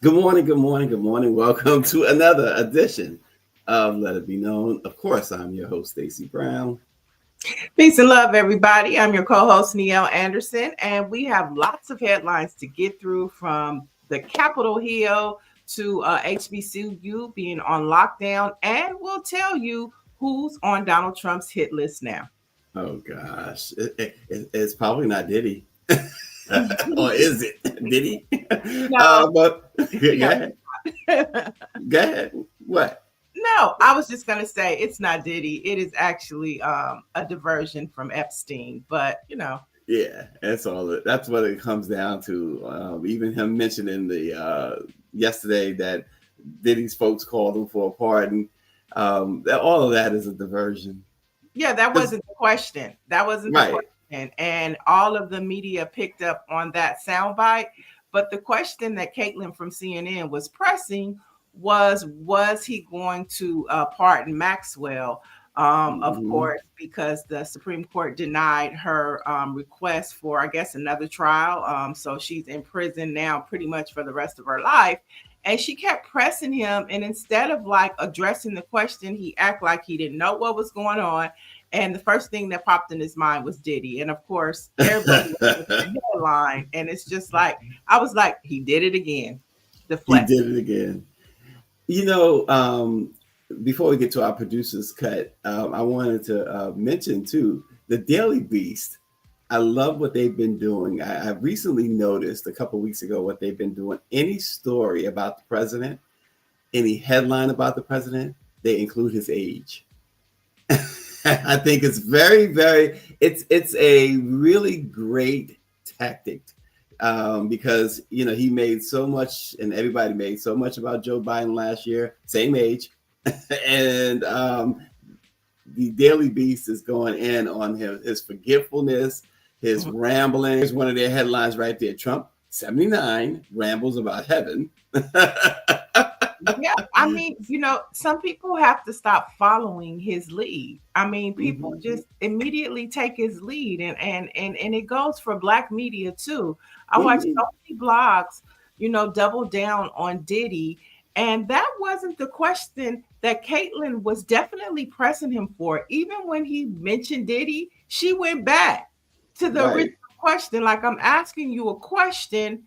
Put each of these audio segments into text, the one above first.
Good morning, good morning, good morning. Welcome to another edition of Let It Be Known. Of course, I'm your host, Stacy Brown. Peace and love, everybody. I'm your co-host, Niele Anderson, and we have lots of headlines to get through, from the Capitol Hill to HBCU being on lockdown, and we'll tell you who's on Donald Trump's hit list now. Oh, gosh. It's probably not Diddy. Or is it? Diddy? No. But go ahead. Go ahead. What? No, I was just going to say it's not Diddy. It is actually a diversion from Epstein, but Yeah, that's all. That's what it comes down to. Even him mentioning yesterday that Diddy's folks called him for a pardon. All of that is a diversion. Yeah, that wasn't the question. That wasn't the question. And all of the media picked up on that soundbite. But the question that Caitlin from CNN was pressing was he going to pardon Maxwell? Of course, because the Supreme Court denied her request for, I guess, another trial. So she's in prison now pretty much for the rest of her life. And she kept pressing him. And instead of addressing the question, he acted like he didn't know what was going on. And the first thing that popped in his mind was Diddy. And of course, everybody was in the headline. And it's just I was like, he did it again. He did it again. Before we get to our producer's cut, I wanted to mention, too, the Daily Beast. I love what they've been doing. I recently noticed a couple of weeks ago what they've been doing. Any story about the president, any headline about the president, they include his age. I think it's very, very, it's a really great tactic because, he made so much, and everybody made so much about Joe Biden last year, same age. And the Daily Beast is going in on his forgetfulness, his rambling. Here's one of their headlines right there. Trump, 79, rambles about heaven. Yeah, I mean, some people have to stop following his lead. I mean, people just immediately take his lead, and it goes for Black media too. I watch so many blogs, double down on Diddy, and that wasn't the question that Caitlin was definitely pressing him for. Even when he mentioned Diddy, she went back to the original question. Like, I'm asking you a question,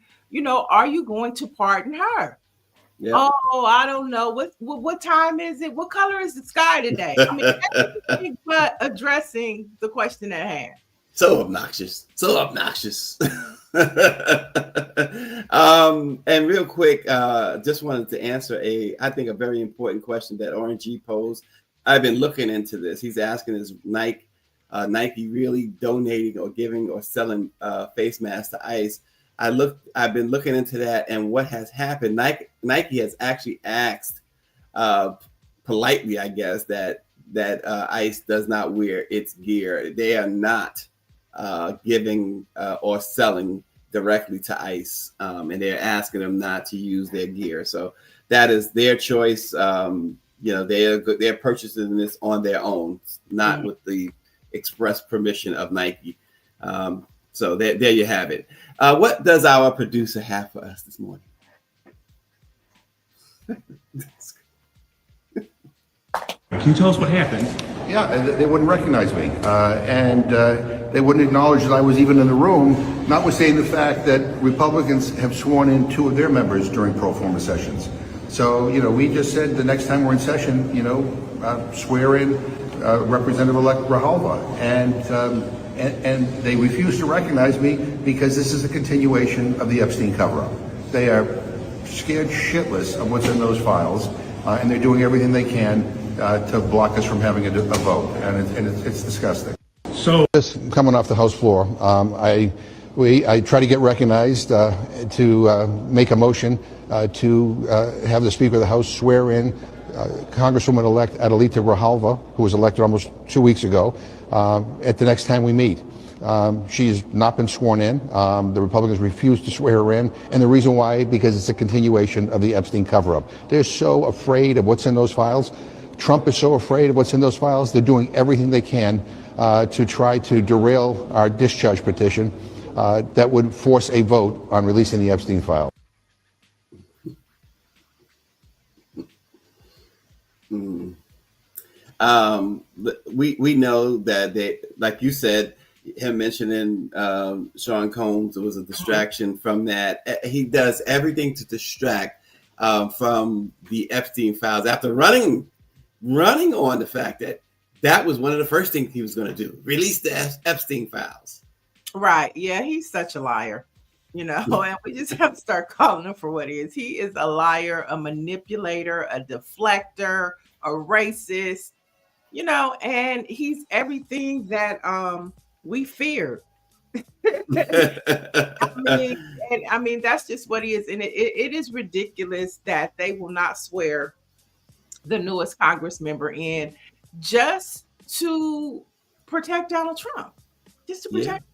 are you going to pardon her? Yep. Oh, I don't know. What time is it? What color is the sky today? I mean, everything but addressing the question at hand. So obnoxious. And real quick, just wanted to answer I think a very important question that RNG posed. I've been looking into this. He's asking, is Nike really donating or giving or selling face masks to ICE? I've been looking into that, and what has happened, Nike has actually asked politely, I guess, that ICE does not wear its gear. They are not giving or selling directly to ICE, and they're asking them not to use their gear. So that is their choice. They're purchasing this on their own, not with the express permission of Nike. So there you have it. What does our producer have for us this morning? Can you tell us what happened? Yeah, they wouldn't recognize me, and they wouldn't acknowledge that I was even in the room, notwithstanding the fact that Republicans have sworn in 2 of their members during pro forma sessions. So, we just said the next time we're in session, swear in Representative-elect Grijalva, and they refuse to recognize me because this is a continuation of the Epstein cover-up. They are scared shitless of what's in those files, and they're doing everything they can to block us from having a vote, and it's disgusting. So, just coming off the House floor, I try to get recognized to make a motion to have the Speaker of the House swear in Congresswoman-elect Adelita Grijalva, who was elected almost 2 weeks ago, at the next time we meet. She's not been sworn in. The Republicans refused to swear her in. And the reason why, because it's a continuation of the Epstein cover-up. They're so afraid of what's in those files. Trump is so afraid of what's in those files. They're doing everything they can to try to derail our discharge petition that would force a vote on releasing the Epstein file. Mm. We know that they, like you said, him mentioning Sean Combs was a distraction from that. He does everything to distract from the Epstein files after running on the fact that that was one of the first things he was going to do, release the Epstein files. Right. Yeah, he's such a liar, and we just have to start calling him for what he is. He is a liar, a manipulator, a deflector, a racist, and he's everything that we feared. I mean, that's just what he is. And it is ridiculous that they will not swear the newest Congress member in just to protect Donald Trump, just to protect.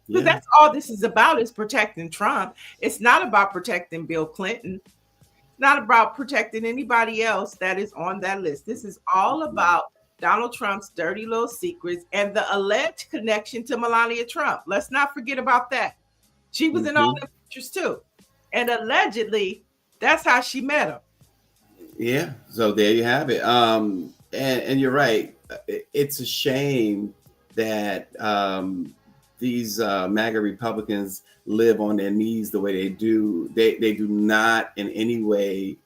Because that's all this is about, is protecting Trump. It's not about protecting Bill Clinton. It's not about protecting anybody else that is on that list. This is all about Donald Trump's dirty little secrets and the alleged connection to Melania Trump. Let's not forget about that. She was in all the pictures too. And allegedly, that's how she met him. Yeah. So there you have it. And you're right. It's a shame that these MAGA Republicans live on their knees the way they do. They do not in any way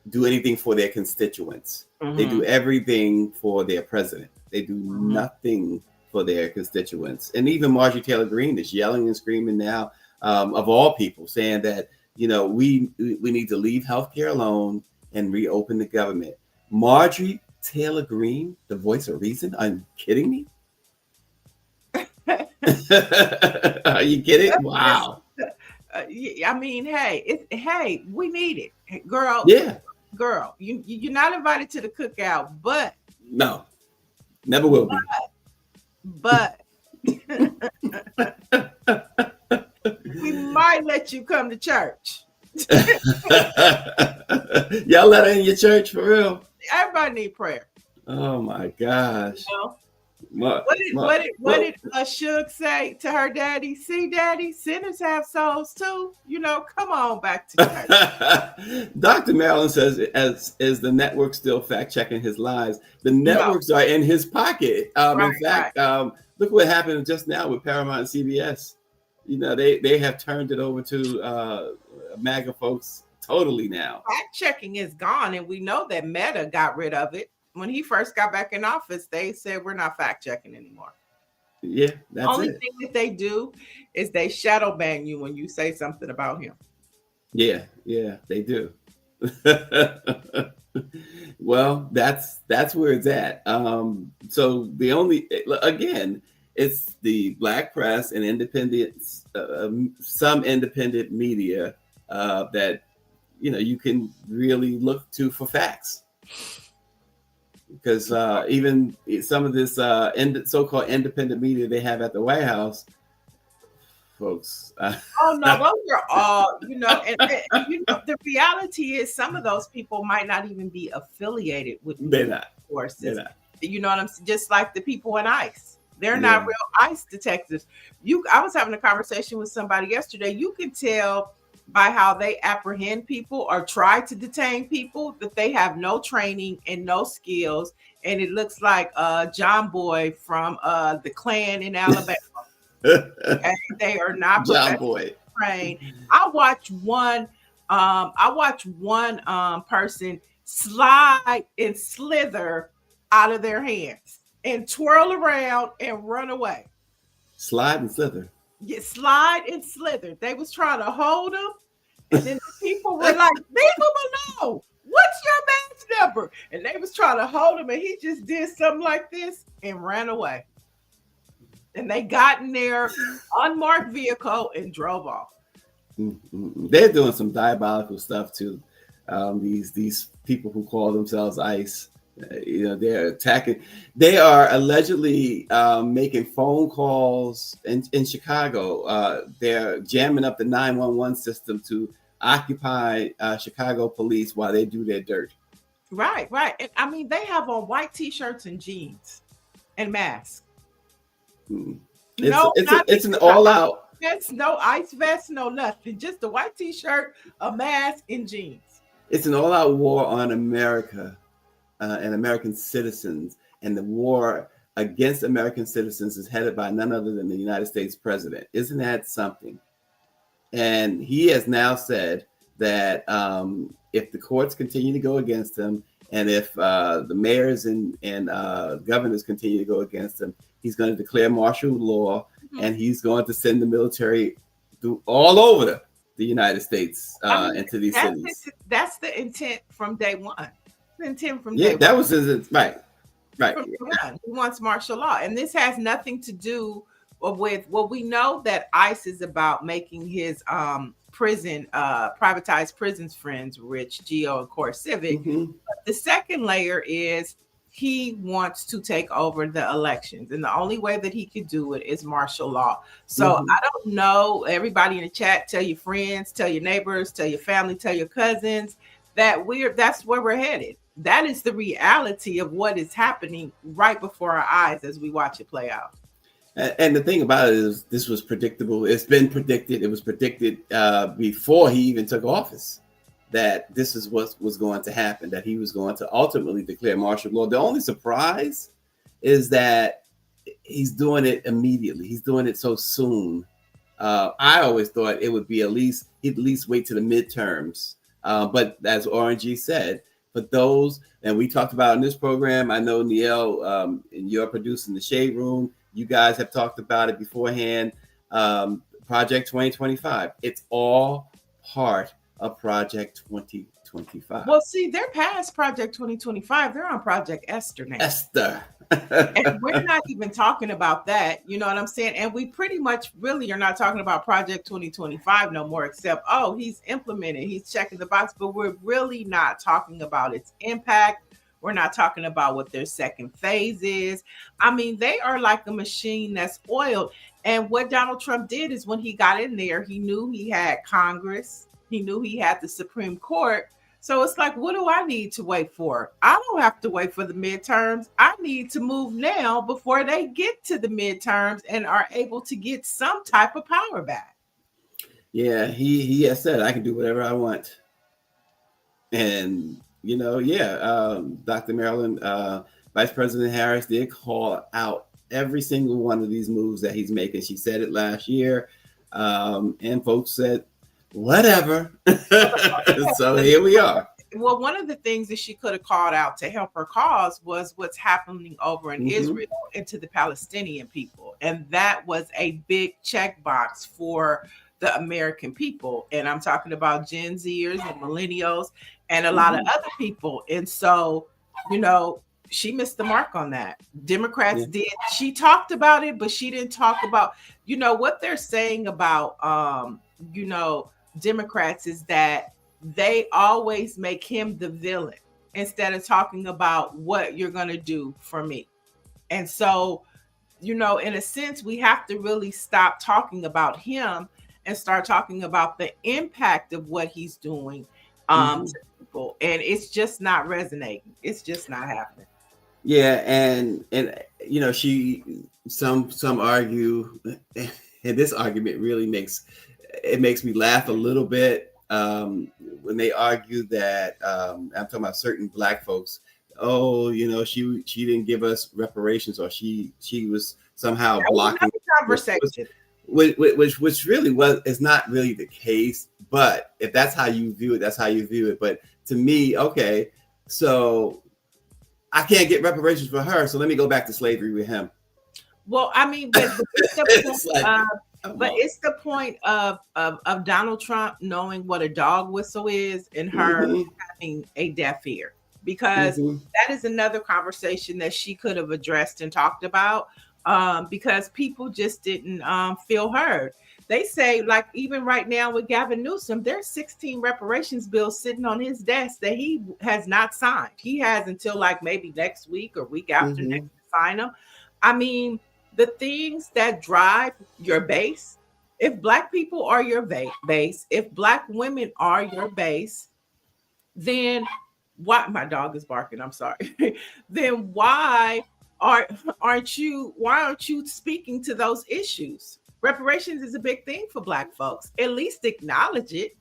do anything for their constituents. They do everything for their president. They do nothing for their constituents. And even Marjorie Taylor Greene is yelling and screaming now, of all people, saying that, we need to leave healthcare alone and reopen the government. Marjorie Taylor Greene, the voice of reason? Are you kidding me? Are you kidding? Wow. I mean, hey, we need it, girl. Yeah, girl. You're not invited to the cookout, but no, never will be. But we might let you come to church. Y'all let her in your church for real? Everybody need prayer. Oh my gosh. What did Suge say to her daddy? See, daddy, sinners have souls too. Come on back to church. Dr. Marilyn says, is the network still fact checking his lies? The networks are in his pocket. In fact, look what happened just now with Paramount and CBS. They have turned it over to MAGA folks totally now. Fact checking is gone, and we know that Meta got rid of it. When he first got back in office, they said we're not fact checking anymore. Yeah, that's Only thing that they do is they shadow ban you when you say something about him. Yeah, they do. Well, that's where it's at. So it's the Black press and independents, some independent media that you can really look to for facts. Because even some of this so-called independent media they have at the White House, folks. Oh no, those are all, and the reality is some of those people might not even be affiliated with forces. They're not. You know what I'm saying? Just like the people in ICE. They're not real ICE detectives. I was having a conversation with somebody yesterday. You can tell by how they apprehend people or try to detain people that they have no training and no skills. And it looks like John Boy from the Klan in Alabama. Okay? They are not John Boy trained. I watch one person slide and slither out of their hands and twirl around and run away. Slide and slither. Yeah, slide and slither. They was trying to hold him, and then the people were like, "Leave him alone. What's your badge number?" And they was trying to hold him, and he just did something like this and ran away. And they got in their unmarked vehicle and drove off. They're doing some diabolical stuff too. These people who call themselves ICE. They're attacking. They are allegedly making phone calls in Chicago. They're jamming up the 911 system to occupy Chicago police while they do their dirt. Right. And I mean, they have on white t-shirts and jeans and masks. It's an all-out. That's no ice vest, no nothing. Just a white t-shirt, a mask, and jeans. It's an all-out war on America and American citizens, and the war against American citizens is headed by none other than the United States president. Isn't that something? And he has now said that if the courts continue to go against him, and if the mayors and governors continue to go against him, he's going to declare martial law, and he's going to send the military all over the United States into these cities. That's the intent from day one. The intent from day one. That was his right. He wants martial law, and this has nothing to do with we know that ICE is about making his privatized prisons friends rich, Geo and Core Civic. But the second layer is he wants to take over the elections, and the only way that he could do it is martial law. So I don't know, everybody in the chat, tell your friends, tell your neighbors, tell your family, tell your cousins that that's where we're headed. That is the reality of what is happening right before our eyes as we watch it play out. And the thing about it is, this was predictable. It's been predicted. It was predicted before he even took office that this is what was going to happen, that he was going to ultimately declare martial law. The only surprise is that he's doing it immediately. He's doing it so soon. I always thought it would be he'd at least wait to the midterms. But as RNG said, for those, and we talked about in this program, I know Niele, and you're producing the Shade Room. You guys have talked about it beforehand. Project 2025. It's all part of Project 2025. Well, see, they're past Project 2025. They're on Project Esther now. And we're not even talking about that. You know what I'm saying? And we pretty much really are not talking about Project 2025 no more, except, he's implementing, he's checking the box, but we're really not talking about its impact. We're not talking about what their second phase is. I mean, they are like a machine that's oiled. And what Donald Trump did is when he got in there, he knew he had Congress. He knew he had the Supreme Court. So it's like, what do I need to wait for? I don't have to wait for the midterms. I need to move now before they get to the midterms and are able to get some type of power back. Yeah, he has said, I can do whatever I want. And Dr. Marilyn, Vice President Harris did call out every single one of these moves that he's making. She said it last year, and folks said, whatever. So here we are. Well, one of the things that she could have called out to help her cause was what's happening over in Israel and to the Palestinian people. And that was a big checkbox for the American people. And I'm talking about Gen Zers and millennials and a lot of other people. And so, she missed the mark on that. Democrats did. She talked about it, but she didn't talk about, what they're saying about, Democrats is that they always make him the villain instead of talking about what you're going to do for me. And so, in a sense, we have to really stop talking about him and start talking about the impact of what he's doing to people. And it's just not resonating. It's just not happening. Yeah, and some argue, and this argument really makes me laugh a little bit when they argue that I'm talking about certain Black folks. She didn't give us reparations, or she was somehow blocking conversation. Which really is not really the case. But if that's how you view it, that's how you view it. But to me, okay, so I can't get reparations for her, so let me go back to slavery with him. Well, I mean, but it's the point of Donald Trump knowing what a dog whistle is and her having a deaf ear, because that is another conversation that she could have addressed and talked about, because people just didn't feel heard. They say, like, even right now with Gavin Newsom, there's 16 reparations bills sitting on his desk that he has not signed. He has until like maybe next week or week after next to sign them. I mean, the things that drive your base, if Black people are your base, if Black women are your base, then why, my dog is barking, I'm sorry. Then why aren't you speaking to those issues? Reparations is a big thing for Black folks. At least acknowledge it.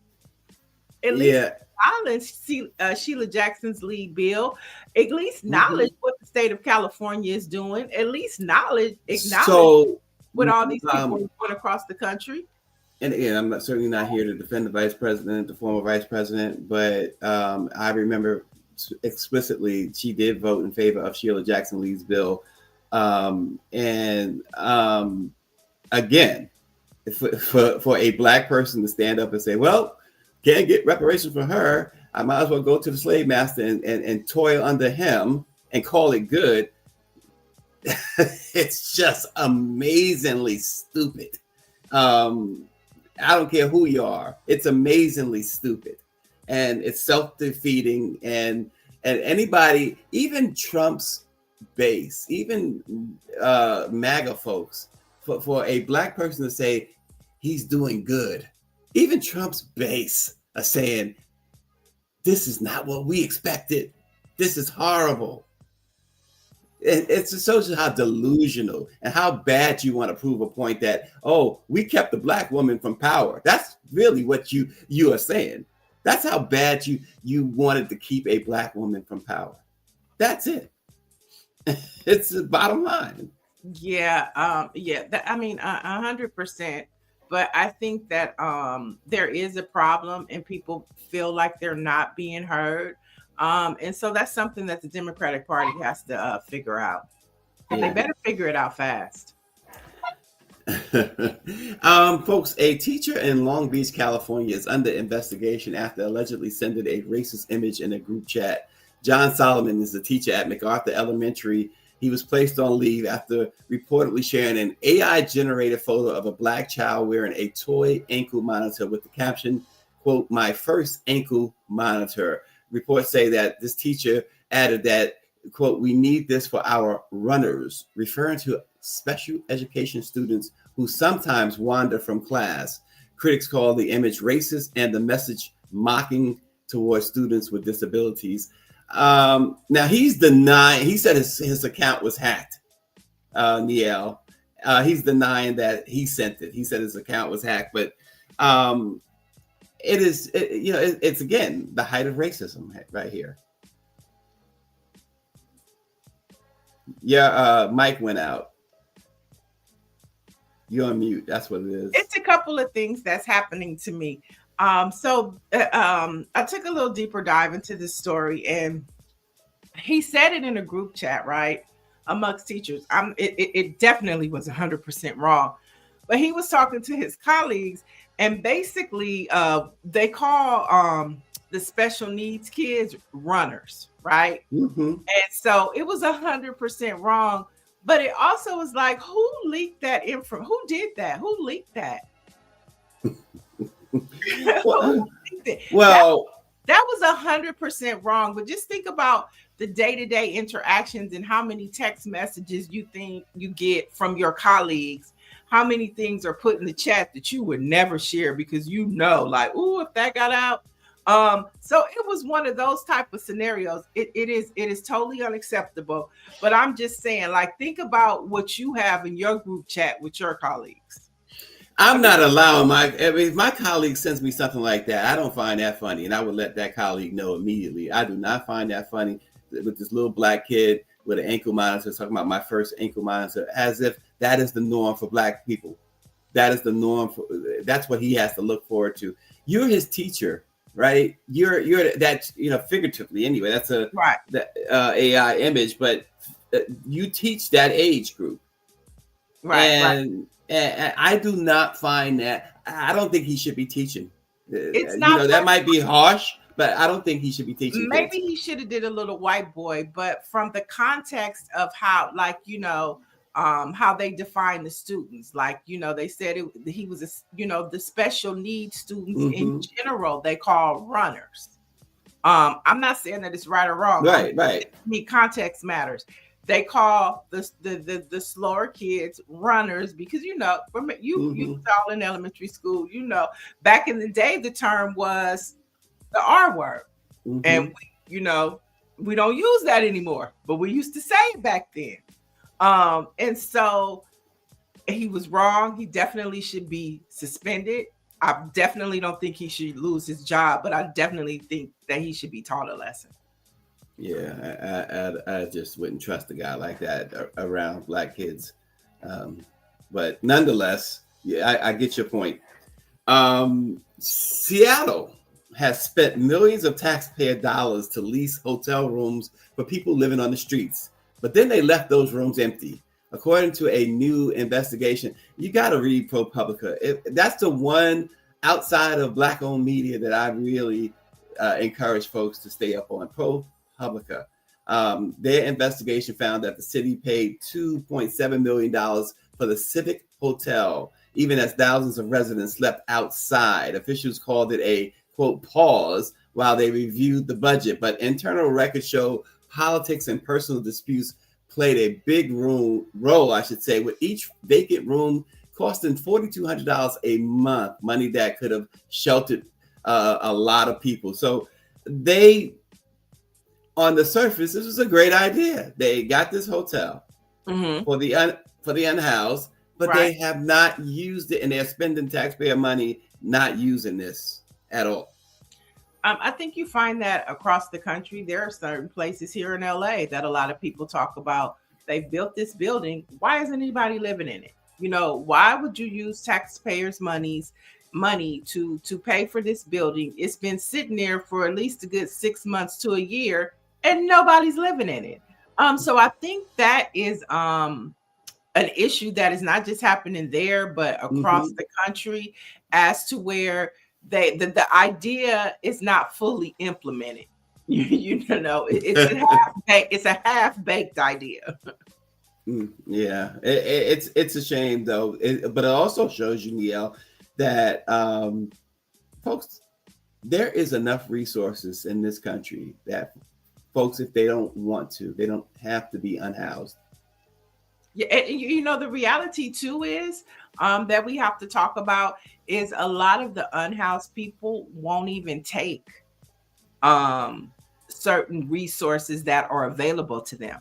at least Yeah. acknowledge Sheila Jackson's lead bill, at least acknowledge what the state of California is doing, at least acknowledge So, what all these people are doing across the country. and again, I'm certainly not here to defend the vice president, the former vice president, but I remember explicitly she did vote in favor of Sheila Jackson Lee's bill. Again, for a Black person to stand up and say, well, can't get reparations for her, I might as well go to the slave master and toil under him and call it good. It's just amazingly stupid. I don't care who you are. It's amazingly stupid. And it's self-defeating. And anybody, even Trump's base, even MAGA folks, for a Black person to say he's doing good, even Trump's base are saying, this is not what we expected. This is horrible. It just shows you how delusional and how bad you want to prove a point that, oh, we kept the Black woman from power. That's really what you are saying. That's how bad you wanted to keep a Black woman from power. That's it. It's the bottom line. Yeah, 100%. But I think that there is a problem and people feel like they're not being heard. And so that's something that the Democratic Party has to figure out. And they better figure it out fast. Folks, a teacher in Long Beach, California is under investigation after allegedly sending a racist image in a group chat. John Solomon is a teacher at MacArthur Elementary. He was placed on leave after reportedly sharing an AI-generated photo of a Black child wearing a toy ankle monitor with the caption, quote, "My first ankle monitor." Reports say that this teacher added that, quote, "We need this for our runners," referring to special education students who sometimes wander from class. Critics call the image racist and the message mocking towards students with disabilities. Now he's denying, he said his account was hacked, Niele. He's denying that he sent it. He said his account was hacked, but it's again the height of racism right here. Yeah, Mike went out. You're on mute. That's what it is. It's a couple of things that's happening to me. I took a little deeper dive into this story, and he said it in a group chat, right, amongst teachers. It definitely was 100% wrong, but he was talking to his colleagues, and basically, they call the special needs kids runners, right? Mm-hmm. And so it was 100% wrong. But it also was like, who leaked that info? Who did that? Who leaked that? Well, that was 100% wrong. But just think about the day-to-day interactions and how many text messages you think you get from your colleagues. How many things are put in the chat that you would never share because you know, like, oh, if that got out. So it was one of those type of scenarios. It is totally unacceptable. But I'm just saying, like, think about what you have in your group chat with your colleagues. I'm not allowing if my colleague sends me something like that, I don't find that funny. And I would let that colleague know immediately. I do not find that funny with this little Black kid with an ankle monitor talking about my first ankle monitor, as if that is the norm for Black people. That is the norm. That's what he has to look forward to. You're his teacher. Right, you're that, figuratively anyway. That's a right AI image, but you teach that age group, right? And I do not find that. I don't think he should be teaching. It's not. That might be harsh, but I don't think he should be teaching. Maybe he should have did a little white boy, but from the context of how, how they define the students, they said he was the special needs students in general they call runners. I'm not saying that it's right or wrong. Right. Context matters. They call the slower kids runners because you was all in elementary school. Back in the day the term was the R word, and we don't use that anymore, but we used to say it back then. And so he was wrong. He definitely should be suspended. I definitely don't think he should lose his job, but I definitely think that he should be taught a lesson. Yeah, I just wouldn't trust a guy like that around black kids. But nonetheless, yeah, I get your point. Seattle has spent millions of taxpayer dollars to lease hotel rooms for people living on the streets, but then they left those rooms empty. According to a new investigation, you got to read ProPublica. That's the one outside of Black-owned media that I really encourage folks to stay up on. ProPublica. Their investigation found that the city paid $2.7 million for the Civic Hotel, even as thousands of residents slept outside. Officials called it a, quote, pause while they reviewed the budget. But internal records show politics and personal disputes played a big role, I should say, with each vacant room costing $4,200 a month, money that could have sheltered a lot of people. So they, on the surface, this was a great idea. They got this hotel for the unhoused, but they have not used it, and they're spending taxpayer money not using this at all. I think you find that across the country. There are certain places here in LA that a lot of people talk about. They built this building. Why isn't anybody living in it? You know, why would you use taxpayers' money to pay for this building? It's been sitting there for at least a good 6 months to a year, and nobody's living in it. So I think that is an issue that is not just happening there, but across the country, as to where the idea is not fully implemented. You know, it's a half-baked idea. Yeah, it's a shame though, but it also shows you, Niele, that folks, there is enough resources in this country that folks, if they don't want to, they don't have to be unhoused. Yeah, and you know, the reality too is that we have to talk about is a lot of the unhoused people won't even take certain resources that are available to them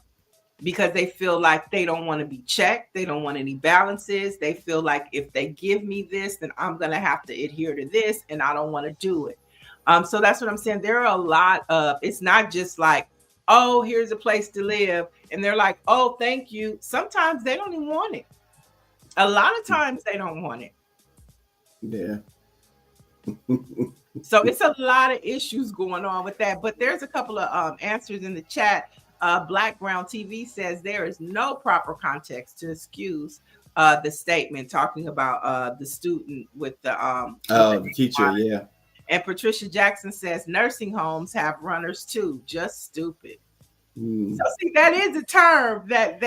because they feel like they don't want to be checked. They don't want any balances. They feel like if they give me this, then I'm going to have to adhere to this, and I don't want to do it. So that's what I'm saying. There are a lot of, it's not just like, oh, here's a place to live. And they're like, oh, thank you. Sometimes they don't even want it. A lot of times they don't want it. Yeah. So it's a lot of issues going on with that. But there's a couple of answers in the chat. Black Ground TV says there is no proper context to excuse the statement talking about the student with the teacher. Yeah. And Patricia Jackson says nursing homes have runners too. Just stupid. So see, that is a term that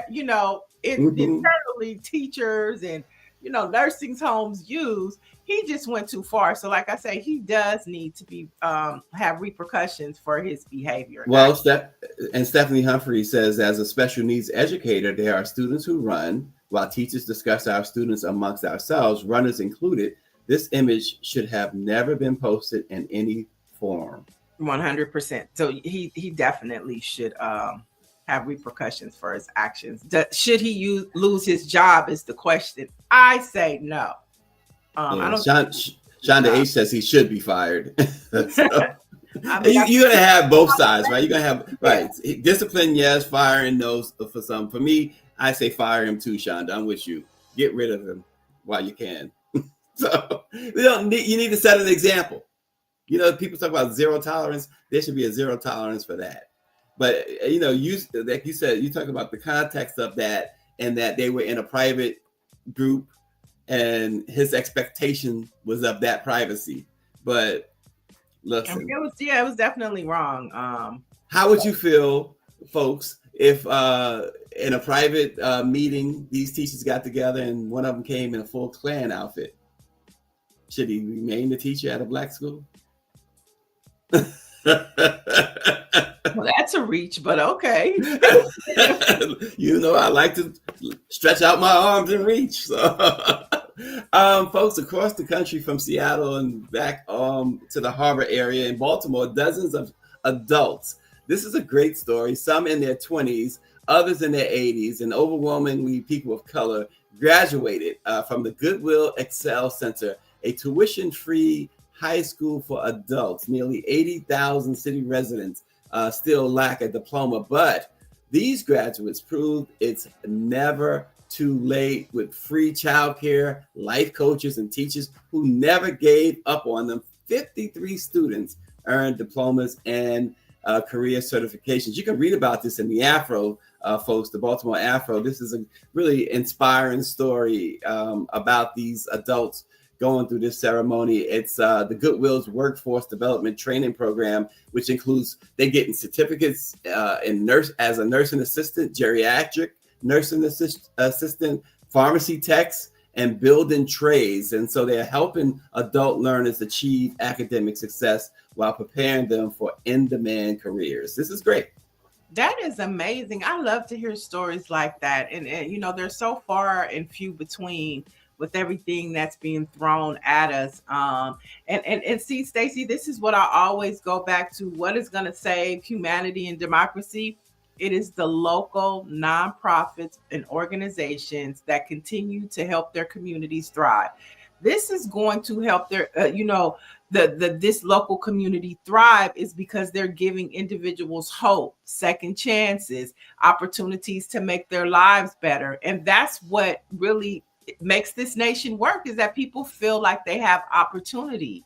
you know, internally teachers and, you know, nursing homes use. He just went too far. So like I say, he does need to be have repercussions for his behavior. Well, Stephanie Humphrey says, as a special needs educator, there are students who run while teachers discuss our students amongst ourselves, runners included. This image should have never been posted in any form. 100%. So he definitely should have repercussions for his actions. Should he lose his job is the question. I say no. I don't. Shonda H says he should be fired. I mean, you're gonna have both sides, right? You're gonna have discipline, yes, firing, no. For some, for me, I say fire him too, Shonda. I'm with you. Get rid of him while you can. So you need to set an example. You know, people talk about zero tolerance. There should be a zero tolerance for that. But you know, like you said, you talk about the context of that, and that they were in a private group, and his expectation was of that privacy. But listen, it was definitely wrong. How would you feel, folks, if in a private meeting these teachers got together and one of them came in a full Klan outfit? Should he remain the teacher at a black school? Well, that's a reach, but okay. You know, I like to stretch out my arms and reach. So, folks across the country, from Seattle and back to the harbor area in Baltimore, dozens of adults. This is a great story. Some in their 20s, others in their 80s, and overwhelmingly people of color graduated from the Goodwill Excel Center, a tuition-free high school for adults. Nearly 80,000 city residents still lack a diploma, but these graduates proved it's never too late with free childcare, life coaches, and teachers who never gave up on them. 53 students earned diplomas and career certifications. You can read about this in the Afro, folks, the Baltimore Afro. This is a really inspiring story about these adults going through this ceremony. It's the Goodwill's Workforce Development Training Program, which includes they getting certificates as a nursing assistant, geriatric nursing assistant, pharmacy techs, and building trades. And so they're helping adult learners achieve academic success while preparing them for in-demand careers. This is great. That is amazing. I love to hear stories like that. And you know, they're so far and few between with everything that's being thrown at us. And see, Stacy, this is what I always go back to. What is going to save humanity and democracy? It is the local nonprofits and organizations that continue to help their communities thrive. This is going to help their, this local community thrive is because they're giving individuals hope, second chances, opportunities to make their lives better. And that's what really makes this nation work, is that people feel like they have opportunity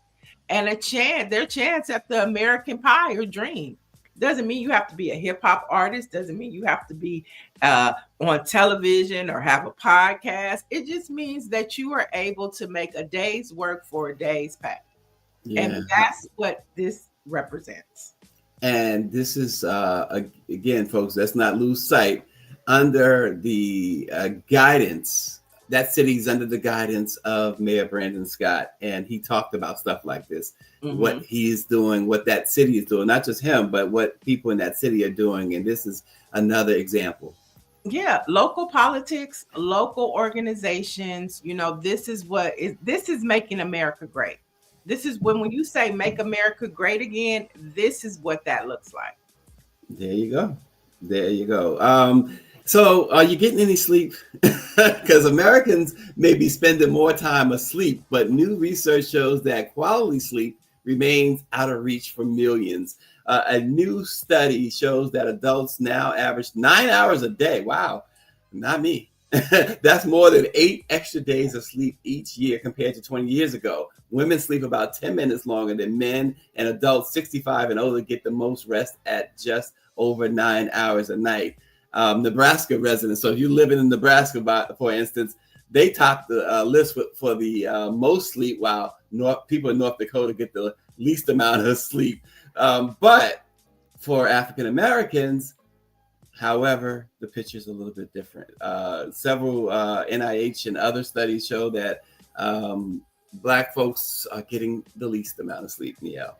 and a chance, their chance at the American pie or dream. Doesn't mean you have to be a hip hop artist. Doesn't mean you have to be on television or have a podcast. It just means that you are able to make a day's work for a day's pay. Yeah. And that's what this represents. And this is, again, folks, let's not lose sight. Under the guidance, that city's under the guidance of Mayor Brandon Scott. And he talked about stuff like this, what he's doing, what that city is doing, not just him, but what people in that city are doing. And this is another example. Yeah, local politics, local organizations, this is making America great. This is when you say make America great again, this is what that looks like. There you go. There you go. So are you getting any sleep? Because Americans may be spending more time asleep, but new research shows that quality sleep remains out of reach for millions. A new study shows that adults now average 9 hours a day. Wow, not me. That's more than 8 extra days of sleep each year compared to 20 years ago. Women sleep about 10 minutes longer than men, and adults 65 and older get the most rest at just over 9 hours a night. Nebraska residents, so if you live in Nebraska, for instance, they top the list for the most sleep, while people in North Dakota get the least amount of sleep. But for African Americans, however, the picture's a little bit different. Several NIH and other studies show that Black folks are getting the least amount of sleep, Niele.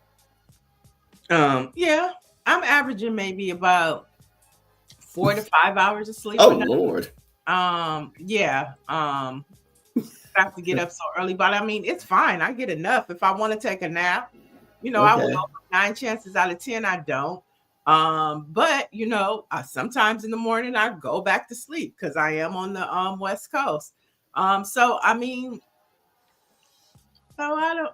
Yeah, I'm averaging maybe about 4 to 5 hours of sleep. Oh, Lord. Yeah. I have to get up so early, but I mean, it's fine. I get enough. If I want to take a nap, okay. I will go 9 chances out of 10. I don't. But sometimes in the morning I go back to sleep because I am on the West Coast. So I mean, so I don't,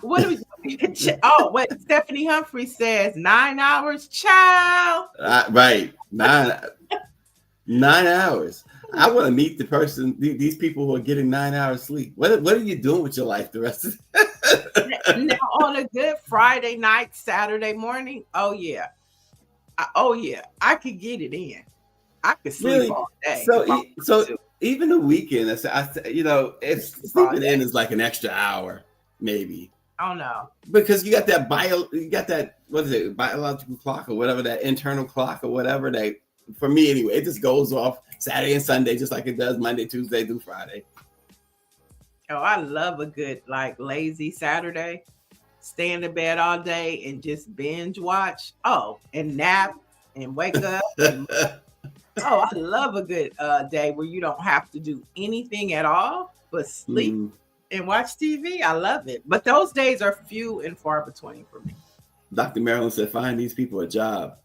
what do we do? Oh, what Stephanie Humphrey says, 9 hours, child. Right. 9 hours. I want to meet the person, these people who are getting 9 hours sleep. What are you doing with your life the rest of Now, on a good Friday night, Saturday morning, oh yeah, I could get it in. I could sleep really? All day. So even the weekend, if sleeping in is like an extra hour, maybe. Oh no, because you got that what is it, biological clock or whatever, that internal clock or whatever. That, for me anyway, it just goes off Saturday and Sunday just like it does Monday, Tuesday through Friday. Oh, I love a good lazy Saturday. Stay in the bed all day and just binge watch. Oh, and nap and wake up. I love a good day where you don't have to do anything at all but sleep. And watch TV. I love it. But those days are few and far between for me. Dr. Marilyn said, find these people a job.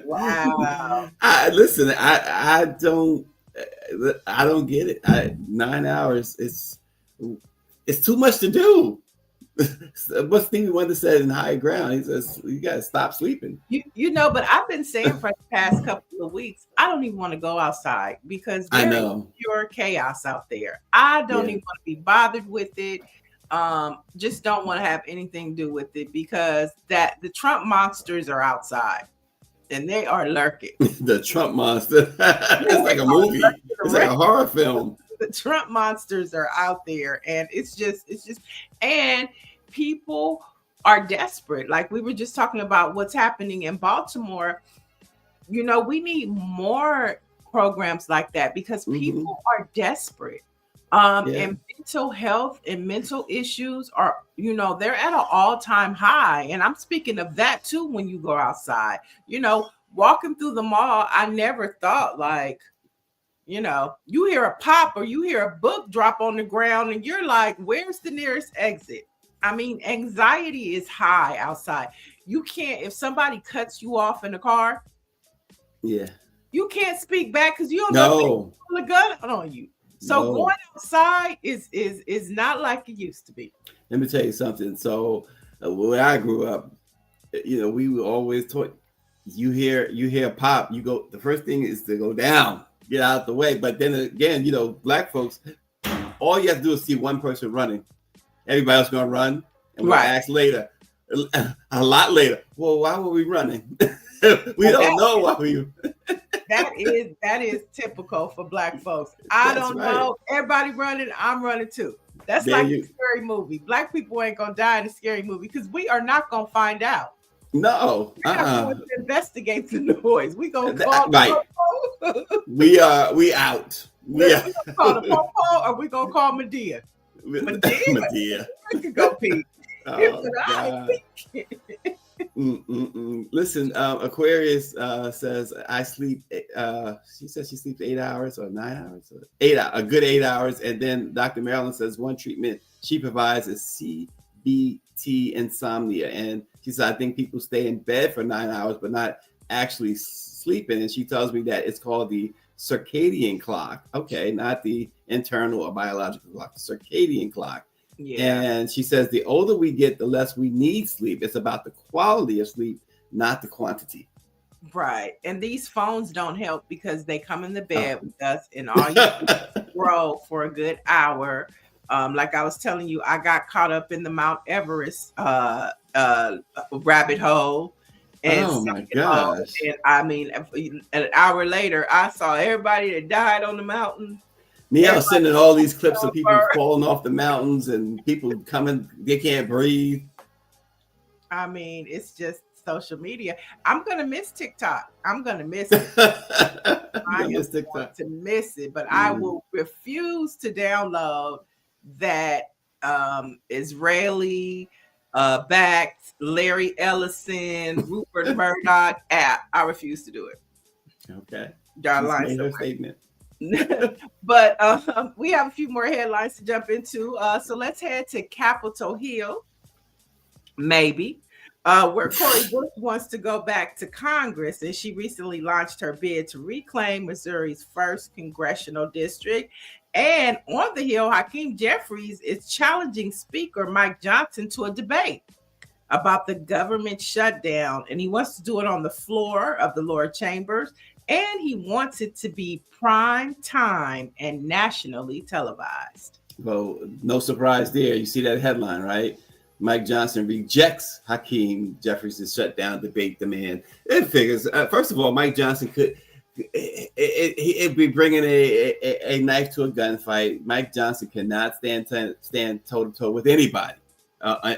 Wow. Listen, I don't, I don't get it. 9 hours. It's too much to do. What Stevie Wonder said in High Ground, he says you got to stop sleeping. You know, but I've been saying for the past couple of weeks, I don't even want to go outside because I there is know. pure chaos out there. I don't Yeah. even want to be bothered with it. Just don't want to have anything to do with it because that the Trump monsters are outside and they are lurking. The Trump monster. It's like a movie. It's like a horror film. The Trump monsters are out there, and it's just, and people are desperate. Like we were just talking about what's happening in Baltimore. You know, we need more programs like that because people are desperate. And mental health and mental issues are, you know, they're at an all-time high. And I'm speaking of that too when you go outside. You know, walking through the mall, I never thought like, you know, you hear a pop or you hear a book drop on the ground and you're like, where's the nearest exit? I mean, anxiety is high outside. You can't, if somebody cuts you off in the car, you can't speak back because you don't know if they pull a gun on you. So going outside is not like it used to be. Let me tell you something. So when I grew up, you know, we were always taught you hear a pop, you go, the first thing is to go down, get out of the way. But then again, you know, black folks, all you have to do is see one person running. Everybody else gonna run, and we'll ask later, a lot later. Well, why were we running? We don't know why we. That is typical for black folks. I don't know. Everybody running, I'm running too. That's there like a scary movie. Black people ain't gonna die in a scary movie because we are not gonna find out. No, we're not going to investigate the noise. We gonna call we out. We gonna call the popo, or we gonna call Medea. Medea. We can go pee. Listen, Aquarius says I sleep. She says she sleeps 8 hours or 9 hours. A good 8 hours. And then Dr. Marilyn says one treatment she provides is CBT insomnia. And she said, I think people stay in bed for 9 hours, but not actually sleeping. And she tells me that it's called the circadian clock. Okay, not the internal or biological clock, the circadian clock. Yeah. And she says the older we get, the less we need sleep. It's about the quality of sleep, not the quantity. Right. And these phones don't help because they come in the bed with us and all you scroll for a good hour. Like I was telling you, I got caught up in the Mount Everest rabbit hole. And oh my gosh. And I mean, an hour later, I saw everybody that died on the mountain. Niele sending all these clips of people falling off the mountains and people coming, they can't breathe. I mean, it's just social media. I'm going to miss TikTok. I'm going to miss it. I am going to miss it, but I will refuse to download that Israeli backed Larry Ellison, Rupert Murdoch app. I refuse to do it. Okay. Statement. But we have a few more headlines to jump into. So let's head to Capitol Hill, maybe, where Cori Bush wants to go back to Congress. And she recently launched her bid to reclaim Missouri's first congressional district. And on the Hill, Hakeem Jeffries is challenging Speaker Mike Johnson to a debate about the government shutdown. And he wants to do it on the floor of the lower chambers. And he wants it to be prime time and nationally televised. Well, no surprise there. You see that headline, right? Mike Johnson rejects Hakeem Jeffries' shutdown debate demand. It figures. First of all, Mike Johnson could it'd be bringing a knife to a gunfight. Mike Johnson cannot stand toe to toe with anybody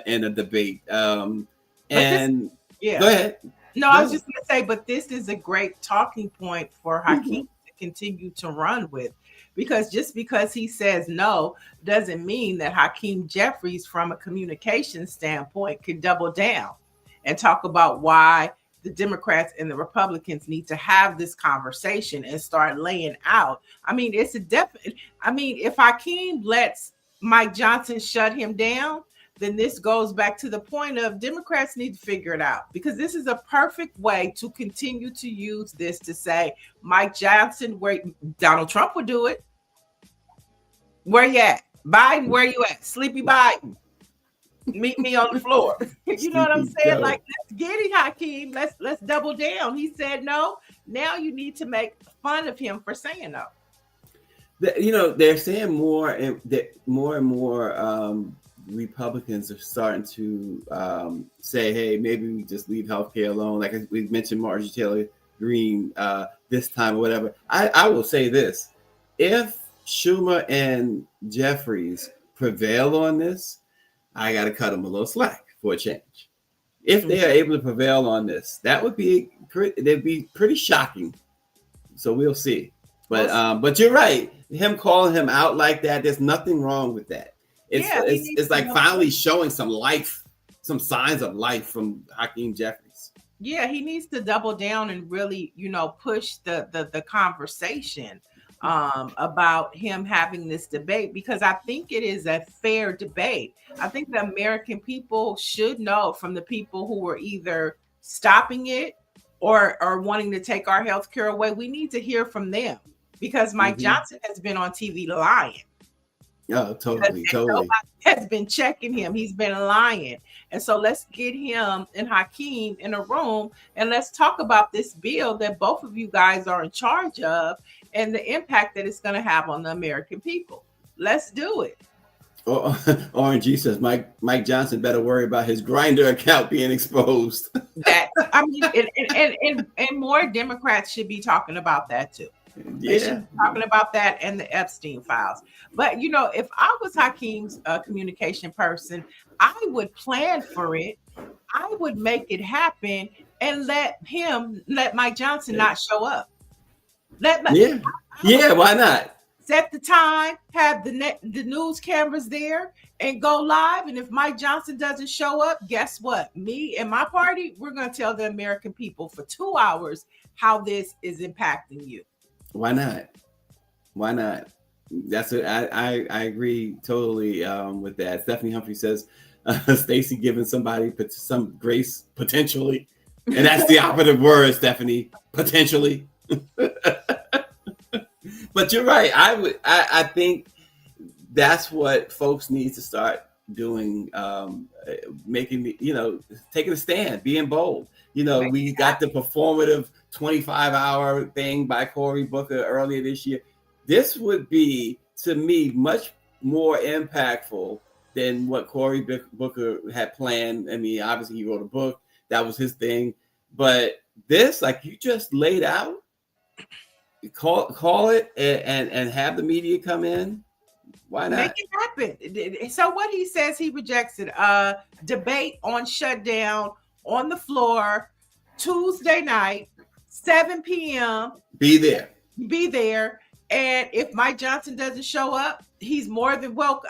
in a debate. Go ahead. No, I was just going to say, but this is a great talking point for Hakeem to continue to run with, because just because he says no doesn't mean that Hakeem Jeffries, from a communication standpoint, can double down and talk about why the Democrats and the Republicans need to have this conversation and start laying out. I mean, it's a definite. I mean, if Hakeem lets Mike Johnson shut him down, then this goes back to the point of Democrats need to figure it out, because this is a perfect way to continue to use this to say Mike Johnson, where Donald Trump would do it. Where you at? Biden, where you at? Sleepy Biden. Meet me on the floor. You know what I'm saying? Joe. Like, let's get it, Hakeem. Let's double down. He said no. Now you need to make fun of him for saying no. You know, they're saying more and more Republicans are starting to say, hey, maybe we just leave healthcare alone. Like we mentioned Marjorie Taylor Greene this time or whatever. I will say this. If Schumer and Jeffries prevail on this, I got to cut them a little slack for a change. If they are able to prevail on this, that'd be pretty shocking. So we'll see. But you're right. Him calling him out like that, there's nothing wrong with that. It's like finally showing some life, some signs of life from Hakeem Jeffries. Yeah, he needs to double down and really, push the conversation about him having this debate, because I think it is a fair debate. I think the American people should know from the people who are either stopping it or wanting to take our health care away. We need to hear from them, because Mike Johnson has been on TV lying. Oh, totally. Nobody has been checking him. He's been lying. And so let's get him and Hakeem in a room and let's talk about this bill that both of you guys are in charge of and the impact that it's going to have on the American people. Let's do it. RNG says Mike Johnson better worry about his Grindr account being exposed. And more Democrats should be talking about that too. Yeah. They should be talking about that and the Epstein files. But if I was Hakeem's communication person, I would plan for it. I would make it happen and let Mike Johnson not show up. Why not? Set the time, have the news cameras there, and go live. And if Mike Johnson doesn't show up, guess what? Me and my party, we're going to tell the American people for 2 hours how this is impacting you. Why not? That's it. I agree totally with that. Stephanie Humphrey says Stacy giving somebody some grace potentially, and that's the operative word, Stephanie. Potentially. But you're right. I think that's what folks need to start doing, making taking a stand, being bold. We got the performative 25-hour thing by Cory Booker earlier this year. This would be, to me, much more impactful than what Cory Booker had planned. I mean, obviously he wrote a book. That was his thing. But this, like you just laid out, call it and have the media come in. Why not? Make it happen. So what he says, he rejects it. Debate on shutdown on the floor Tuesday night, 7 p.m. Be there. And if Mike Johnson doesn't show up, he's more than welcome.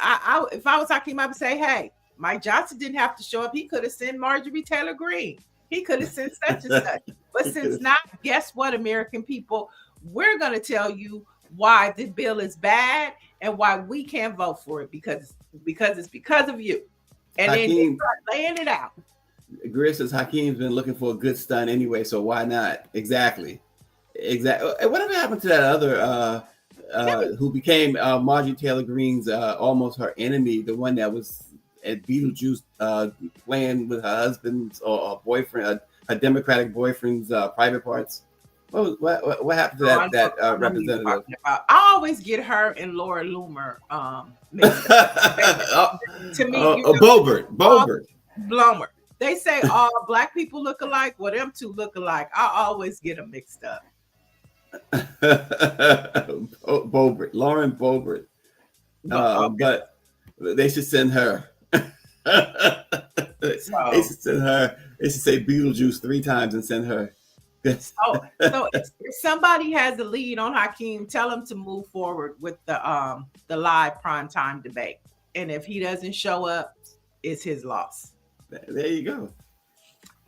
If I was Hakeem, I would say, hey, Mike Johnson didn't have to show up. He could have sent Marjorie Taylor Greene. He could have sent such and such. But since not, guess what, American people? We're going to tell you why the bill is bad and why we can't vote for it, because it's because of you. And Hakeem, then you start laying it out. Greer says Hakeem's been looking for a good stunt anyway, so why not? Exactly. Whatever happened to that other who became Marjorie Taylor Greene's almost her enemy, the one that was at Beetlejuice playing with her husband's or boyfriend, her Democratic boyfriend's private parts? What happened to that representative? I always get her and Laura Loomer mixed up. To me, Boebert. Bloomer. They say all black people look alike. Well, them two look alike. I always get them mixed up. Boebert, Lauren Boebert. But they should send her. They should send her. They should say Beetlejuice 3 times and send her. So if somebody has a lead on Hakeem, tell him to move forward with the live primetime debate. And if he doesn't show up, it's his loss. There you go.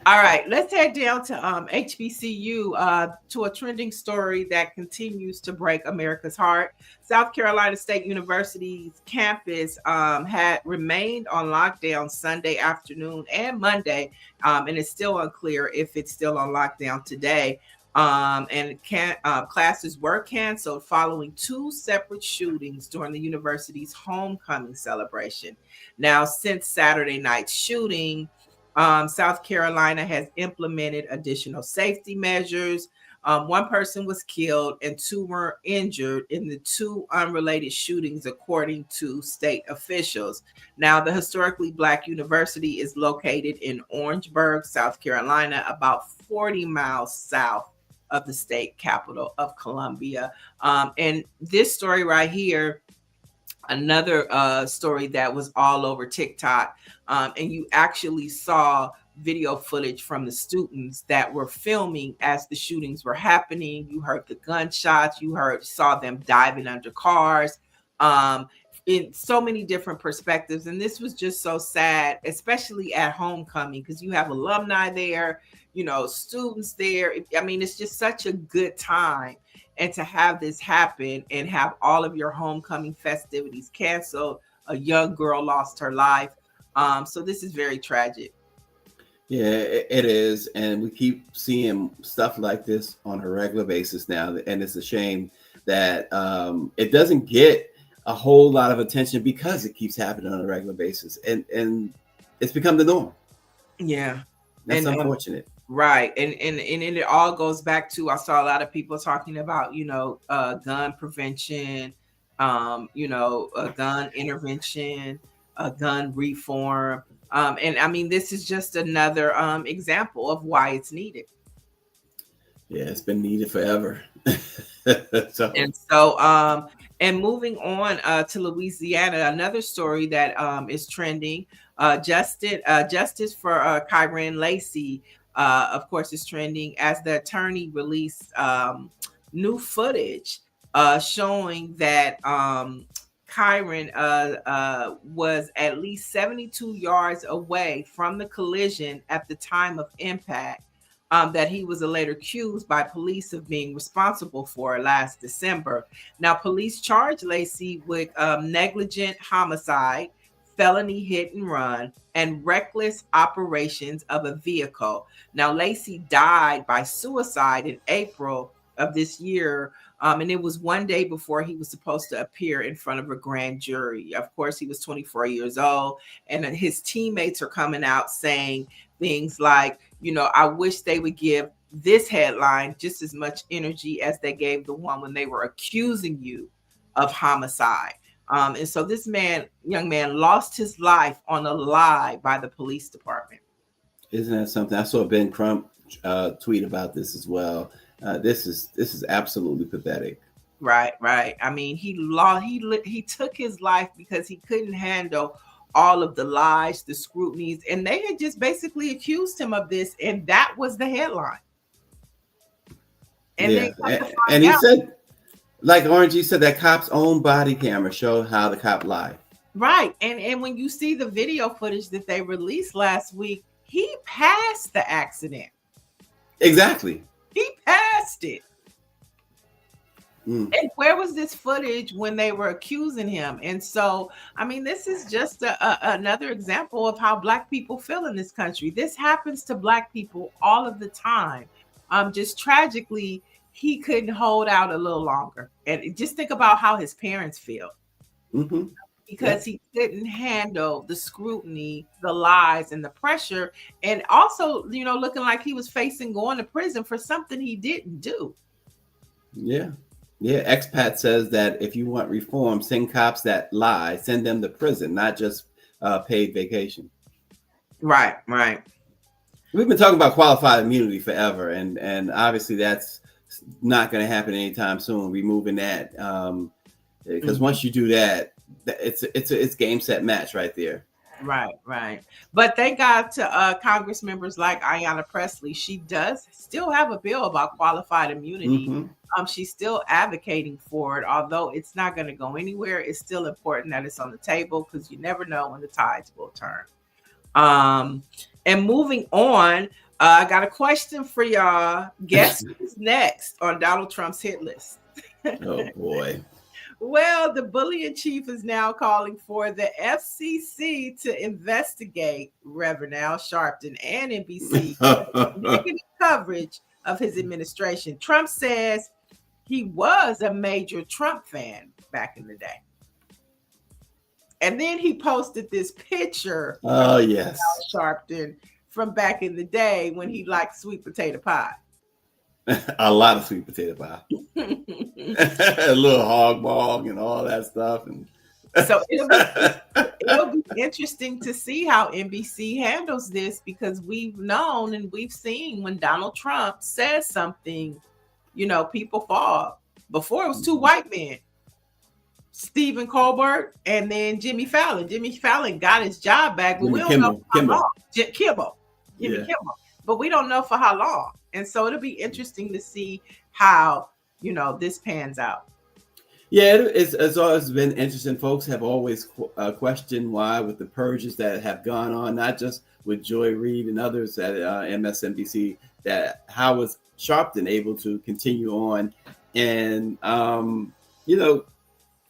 All right, let's head down to HBCU to a trending story that continues to break America's heart. South Carolina State University's campus had remained on lockdown Sunday afternoon and Monday, and it's still unclear if it's still on lockdown today. Classes were canceled following two separate shootings during the university's homecoming celebration. Now, since Saturday night's shooting, South Carolina has implemented additional safety measures. One person was killed and two were injured in the two unrelated shootings, according to state officials. Now, the historically Black university is located in Orangeburg, South Carolina, about 40 miles south of the state capital of Columbia. And this story right here, another story that was all over TikTok, and you actually saw video footage from the students that were filming as the shootings were happening. You heard the gunshots, saw them diving under cars, in so many different perspectives. And this was just so sad, especially at homecoming, because you have alumni there, students there. I mean, it's just such a good time. And to have this happen and have all of your homecoming festivities canceled, a young girl lost her life. So this is very tragic. Yeah, it is. And we keep seeing stuff like this on a regular basis now. And it's a shame that it doesn't get a whole lot of attention because it keeps happening on a regular basis. And it's become the norm. Yeah. That's unfortunate. Right. And it all goes back to, I saw a lot of people talking about, gun prevention, gun intervention, gun reform. And I mean, this is just another example of why it's needed. Yeah, it's been needed forever. And moving on to Louisiana, another story that is trending. Justice for Kyron Lacy, of course, is trending as the attorney released new footage showing that Kyron was at least 72 yards away from the collision at the time of impact, that he was later accused by police of being responsible for last December. Now, police charged Lacy with negligent homicide, felony hit and run, and reckless operations of a vehicle. Now, Lacy died by suicide in April of this year, and it was one day before he was supposed to appear in front of a grand jury. Of course, he was 24 years old, and his teammates are coming out saying things like, I wish they would give this headline just as much energy as they gave the one when they were accusing you of homicide. And so this young man lost his life on a lie by the police department. Isn't that something? I saw Ben Crump tweet about this as well. This is absolutely pathetic. Right. I mean, he took his life because he couldn't handle all of the lies, the scrutinies, and they had just basically accused him of this, and that was the headline. And he said, like Orange said, that cop's own body camera showed how the cop lied. Right. And when you see the video footage that they released last week, he passed the accident. Exactly. He passed it. And where was this footage when they were accusing him? And so, I mean, this is just another example of how Black people feel in this country. This happens to Black people all of the time. Just tragically, he couldn't hold out a little longer. And just think about how his parents feel. Mm-hmm. Because he couldn't handle the scrutiny, the lies, and the pressure. And also, looking like he was facing going to prison for something he didn't do. Yeah. Expat says that if you want reform, send cops that lie, send them to prison, not just paid vacation. Right. We've been talking about qualified immunity forever, and obviously that's not going to happen anytime soon. Removing that, because once you do that, it's game set match right there. Right. But thank God to Congress members like Ayanna Pressley. She does still have a bill about qualified immunity. Mm-hmm. She's still advocating for it, although it's not going to go anywhere. It's still important that it's on the table because you never know when the tides will turn. And moving on, I got a question for y'all. Guess who's next on Donald Trump's hit list? Oh boy. Well, the bullying chief is now calling for the FCC to investigate Reverend Al Sharpton and NBC negative coverage of his administration. Trump says he was a major Trump fan back in the day. And then he posted this picture of Al Sharpton from back in the day when he liked sweet potato pie. A lot of sweet potato pie. A little hog bog and all that stuff. And so it'll be interesting to see how NBC handles this, because we've known and we've seen when Donald Trump says something, people fall. Before it was two white men, Stephen Colbert and then Jimmy Fallon. Jimmy Fallon got his job back, but we don't know for how long. Jimmy Kimmel. But we don't know for how long. And so it'll be interesting to see how, this pans out. Yeah, it's always been interesting. Folks have always questioned why, with the purges that have gone on, not just with Joy Reid and others at MSNBC, that how was Sharpton able to continue on? And,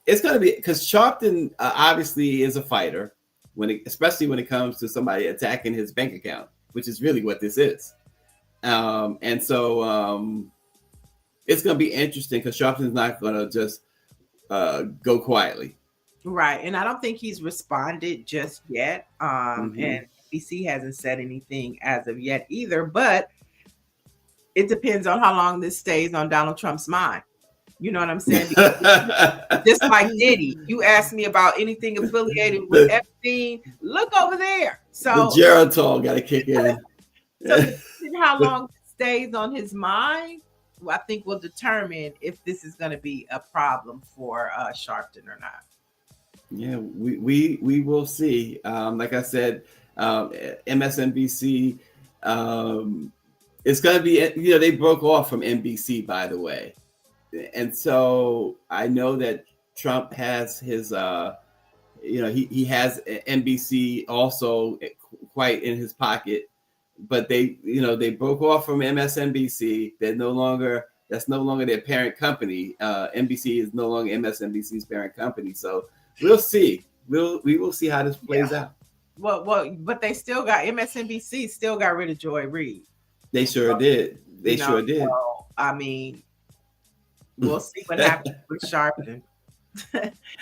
it's going to be because Sharpton obviously is a fighter, especially when it comes to somebody attacking his bank account, which is really what this is. And so it's going to be interesting because Sharpton's not going to just go quietly. Right. And I don't think he's responded just yet. And NBC hasn't said anything as of yet either. But it depends on how long this stays on Donald Trump's mind. You know what I'm saying? Just like Diddy, you asked me about anything affiliated with Epstein. Look over there. So the Geritol got to kick in. So how long it stays on his mind, I think will determine if this is going to be a problem for Sharpton or not. Yeah, we will see. Like I said, MSNBC, it's going to be, they broke off from NBC, by the way. And so I know that Trump has his, he has NBC also quite in his pocket, but they broke off from MSNBC. That's no longer their parent company. NBC is no longer MSNBC's parent company. So we'll see. We will see how this plays out. Well, but they still got MSNBC still got rid of Joy Reid. They sure did. They sure did. So, I mean, we'll see what happens with Sharpton.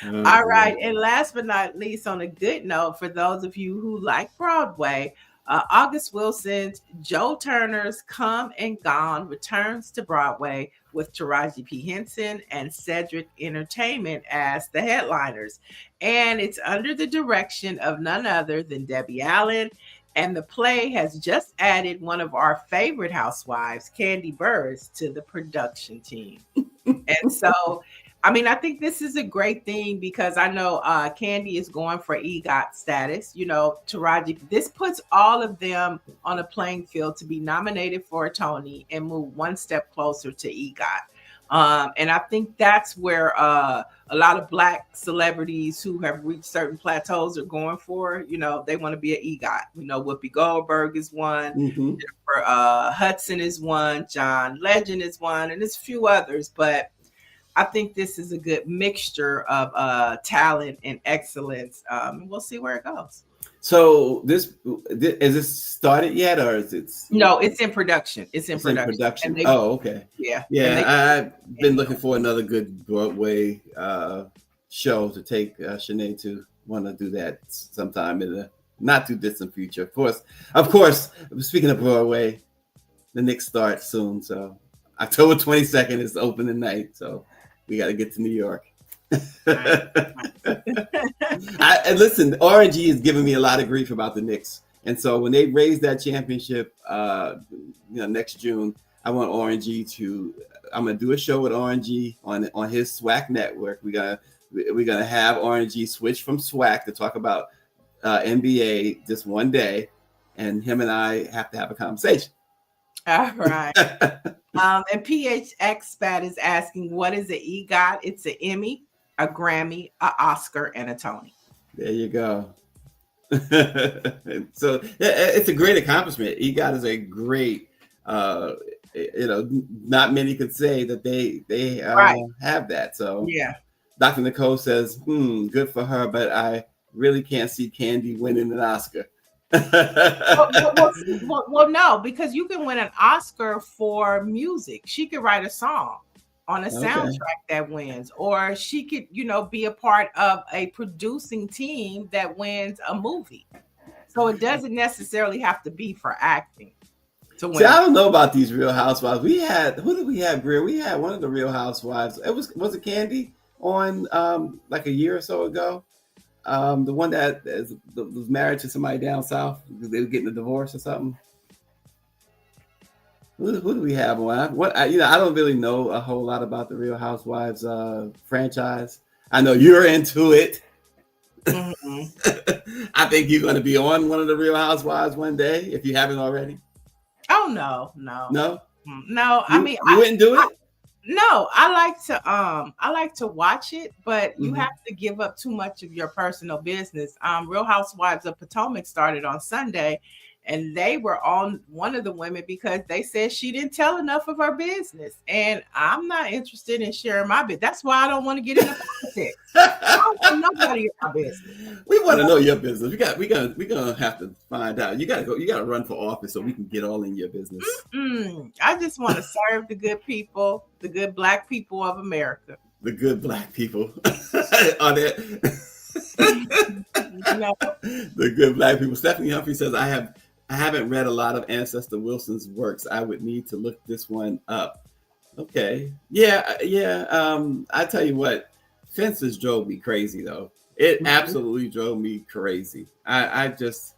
All right. And last but not least, on a good note, for those of you who like Broadway, August Wilson's Joe Turner's Come and Gone returns to Broadway with Taraji P. Henson and Cedric Entertainment as the headliners. And it's under the direction of none other than Debbie Allen. And the play has just added one of our favorite housewives, Candy Burris, to the production team. And so, I mean, I think this is a great thing because I know Candy is going for EGOT status. Taraji, this puts all of them on a playing field to be nominated for a Tony and move one step closer to EGOT. And I think that's where a lot of Black celebrities who have reached certain plateaus are going for. They want to be an EGOT. Whoopi Goldberg is one, Jennifer Hudson is one, John Legend is one, and there's a few others. But I think this is a good mixture of talent and excellence. We'll see where it goes. So is this started yet, or is it? No, it's in production. It's in production. Okay. Yeah. I've been looking for another good Broadway show to take Shanae to. Want to do that sometime in the not too distant future. Of course. Speaking of Broadway, the Knicks start soon. So October 22nd is the opening night. So we got to get to New York. And listen, RNG is giving me a lot of grief about the Knicks, and so when they raise that championship, next June, I want RNG to. I'm gonna do a show with RNG on his SWAC network. We're gonna have RNG switch from SWAC to talk about NBA just one day, and him and I have to have a conversation. All right. And PH Expat is asking, what is an EGOT? It's an Emmy, a Grammy, an Oscar, and a Tony. There you go. So it's a great accomplishment. EGOT is a great, not many could say that they Right. have that. So Yeah. Dr. Nicole says, good for her, but I really can't see Candy winning an Oscar. Well, no, because you can win an Oscar for music. She could write a song on a soundtrack that wins, or she could, be a part of a producing team that wins a movie. So it doesn't necessarily have to be for acting to win. See, I don't know about these Real Housewives. Who did we have, Greer? We had one of the Real Housewives. Was it Candy on like a year or so ago? The one that was married to somebody down south. They were getting a divorce or something. Who do we have on? I don't really know a whole lot about the Real Housewives franchise. I know you're into it. Mm-hmm. I think you're going to be on one of the Real Housewives one day if you haven't already. Oh no. I mean, you wouldn't do it. No, I like to watch it, but you have to give up too much of your personal business. Real Housewives of Potomac started on Sunday, and they were on one of the women because they said she didn't tell enough of her business, and I'm not interested in sharing my business. That's why I don't want to get into politics. I don't want nobody in my business. We want to know your business. We're gonna have to find out. You gotta run for office so we can get all in your business. I just want to serve the good people, the good Black people of America. The good Black people. Are there? The good Black people. Stephanie Humphrey says, I haven't read a lot of Ancestor Wilson's works. I would need to look this one up. Okay. Yeah. I tell you what, Fences drove me crazy though. It absolutely drove me crazy. I just,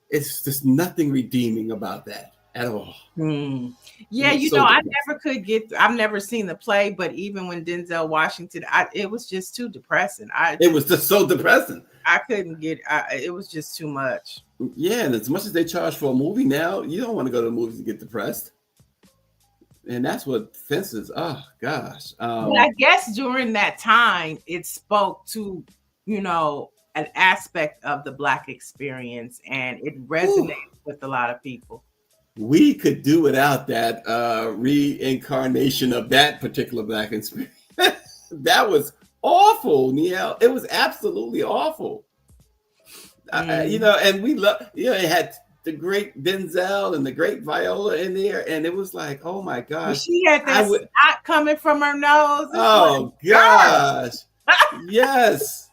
it's just nothing redeeming about that at all. Yeah, I never could I've never seen the play, but even when Denzel Washington, it was just too depressing. It was just so depressing. I couldn't it was just too much. Yeah, and as much as they charge for a movie now, you don't want to go to the movies to get depressed. And that's what Fences. Oh gosh. But I guess during that time, it spoke to an aspect of the Black experience, and it resonated with a lot of people. We could do without that reincarnation of that particular Black experience. That was awful, Niele. It was absolutely awful. And we love. It had the great Denzel and the great Viola in there, and it was like, oh my gosh, she had that snot coming from her nose. Oh gosh, yes.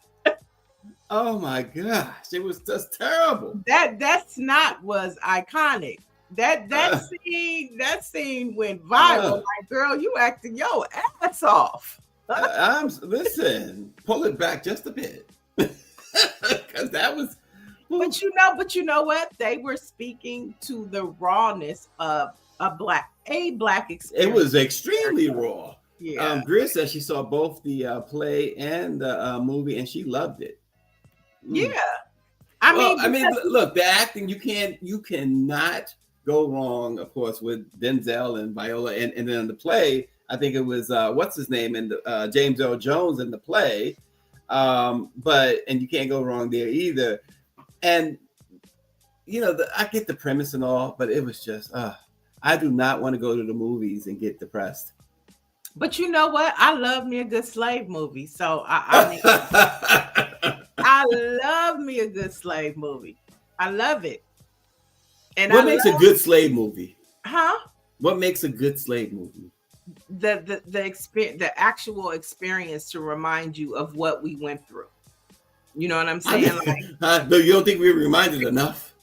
Oh my gosh, it was just terrible. That snot was iconic. That scene went viral. Like, girl, you acting your ass off. Listen, pull it back just a bit, because that was. But you know what? They were speaking to the rawness of a black experience. It was extremely raw. Yeah. Greer said she saw both the play and the movie, and she loved it. Yeah. I mean, look, the acting, you cannot go wrong, of course, with Denzel and Viola, and then the play, I think it was what's his name, and James Earl Jones in the play, and you can't go wrong there either. And I get the premise and all, but it was just I do not want to go to the movies and get depressed. But you know what? I love me a good slave movie, so I mean, I love me a good slave movie. I love it. And what makes a good slave movie? Huh? What makes a good slave movie? The actual experience to remind you of what we went through. You know what I'm saying? No, you don't think we were reminded enough?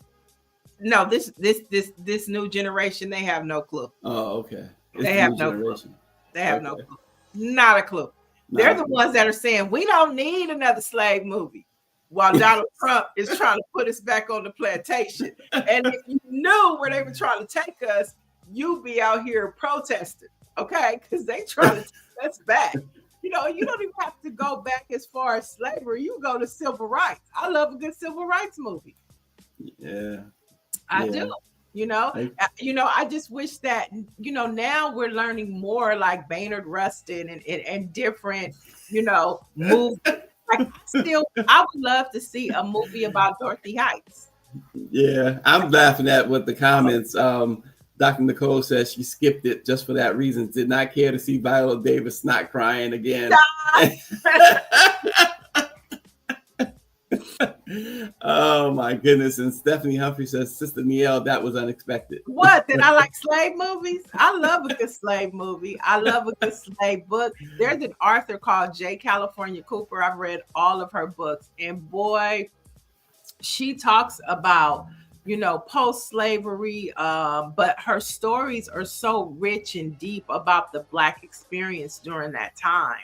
No, this new generation, they have no clue. Oh, okay. They have no clue. They have no clue. Not a clue. They're the ones that are saying we don't need another slave movie, while Donald Trump is trying to put us back on the plantation. And if you knew where they were trying to take us, you'd be out here protesting, okay? Because they trying to take us back. You don't even have to go back as far as slavery. You go to civil rights. I love a good civil rights movie. Yeah. I do. I just wish that, now we're learning more like Baynard Rustin and different, movies Like, I would love to see a movie about Dorothy Heights. Yeah, I'm laughing at what the comments. Dr. Nicole says she skipped it just for that reason. Did not care to see Viola Davis not crying again. Oh my goodness. And Stephanie Humphrey says, Sister Niele, that was unexpected. What? Did I like slave movies? I love a good slave movie. I love a good slave book. There's an author called J. California Cooper. I've read all of her books. And boy, she talks about, post-slavery, but her stories are so rich and deep about the Black experience during that time.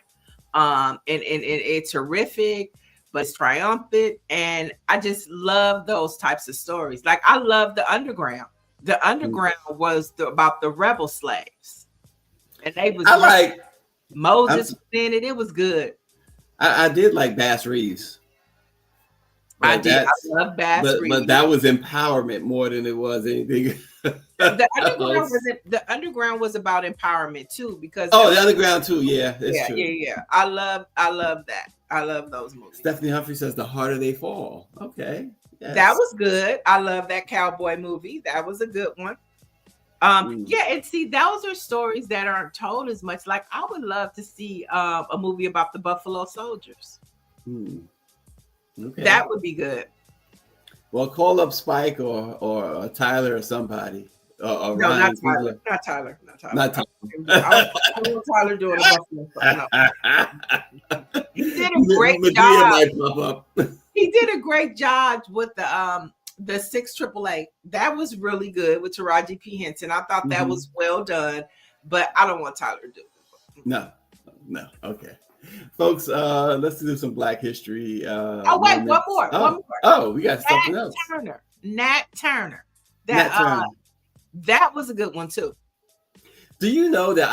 And it's horrific, but it's triumphant. And I just love those types of stories. Like, I love The Underground. The Underground was about the rebel slaves. And they was Moses was in it. It was good. I did like Bass Reeves. I love Bass Reeves. But that was empowerment more than it was anything. The Underground was about empowerment too, because The Underground too, yeah. True. Yeah. I love that. I love those movies. Stephanie Humphrey says The Harder They Fall. Okay. Yes. That was good. I love that cowboy movie. That was a good one. Yeah, and see, those are stories that aren't told as much. Like, I would love to see a movie about the Buffalo Soldiers. Okay. That would be good. Well, call up Spike or Tyler or somebody. Or No, Ryan. not Tyler. Not Tyler. I want Tyler doing a Buffalo Soldier. No. He did a great job. Might pop up. He did a great job with the 6 AAA. That was really good with Taraji P. Henson. I thought that was well done, but I don't want Tyler to do it. No. Okay. Folks, let's do some Black history. Wait, one more. Oh, we got something else. Nat Turner. That was a good one too. Do you know that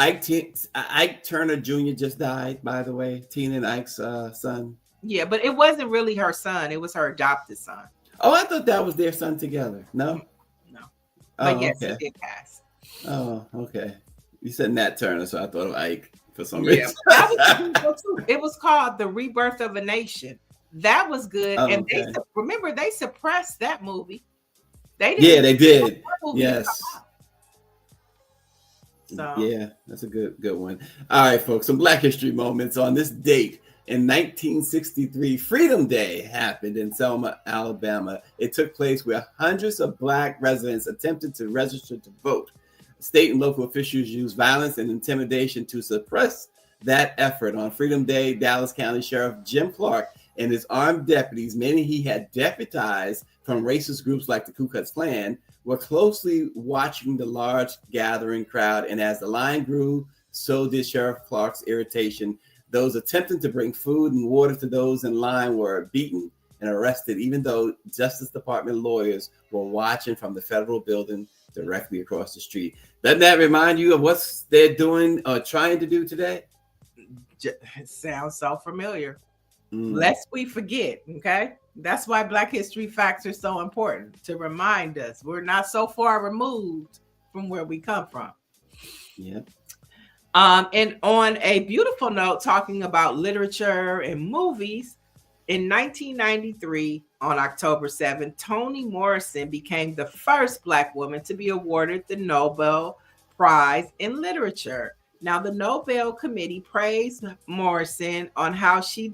Ike Turner Jr. just died, by the way? Tina and Ike's son. Yeah, but it wasn't really her son. It was her adopted son. Oh, I thought that was their son together. No? No. But yes, okay. He did pass. Oh, okay. You said Nat Turner, so I thought of Ike for some reason. That was a good one too. It was called The Rebirth of a Nation. That was good. And remember, they suppressed that movie. They did. Yes. So. Yeah, that's a good one. All right, folks, some Black history moments on this date. In 1963, Freedom Day happened in Selma, Alabama. It took place where hundreds of Black residents attempted to register to vote. State and local officials used violence and intimidation to suppress that effort. On Freedom Day, Dallas County Sheriff Jim Clark and his armed deputies, many he had deputized from racist groups like the Ku Klux Klan, were closely watching the large gathering crowd. And as the line grew, so did Sheriff Clark's irritation. Those attempting to bring food and water to those in line were beaten and arrested, even though Justice Department lawyers were watching from the federal building directly across the street. Doesn't that remind you of what they're doing or trying to do today? It sounds so familiar. Lest we forget, okay? That's why Black History Facts are so important, to remind us we're not so far removed from where we come from. Yep. And on a beautiful note, talking about literature and movies, in 1993, on October 7th, Toni Morrison became the first Black woman to be awarded the Nobel Prize in Literature. Now, the Nobel Committee praised Morrison on how she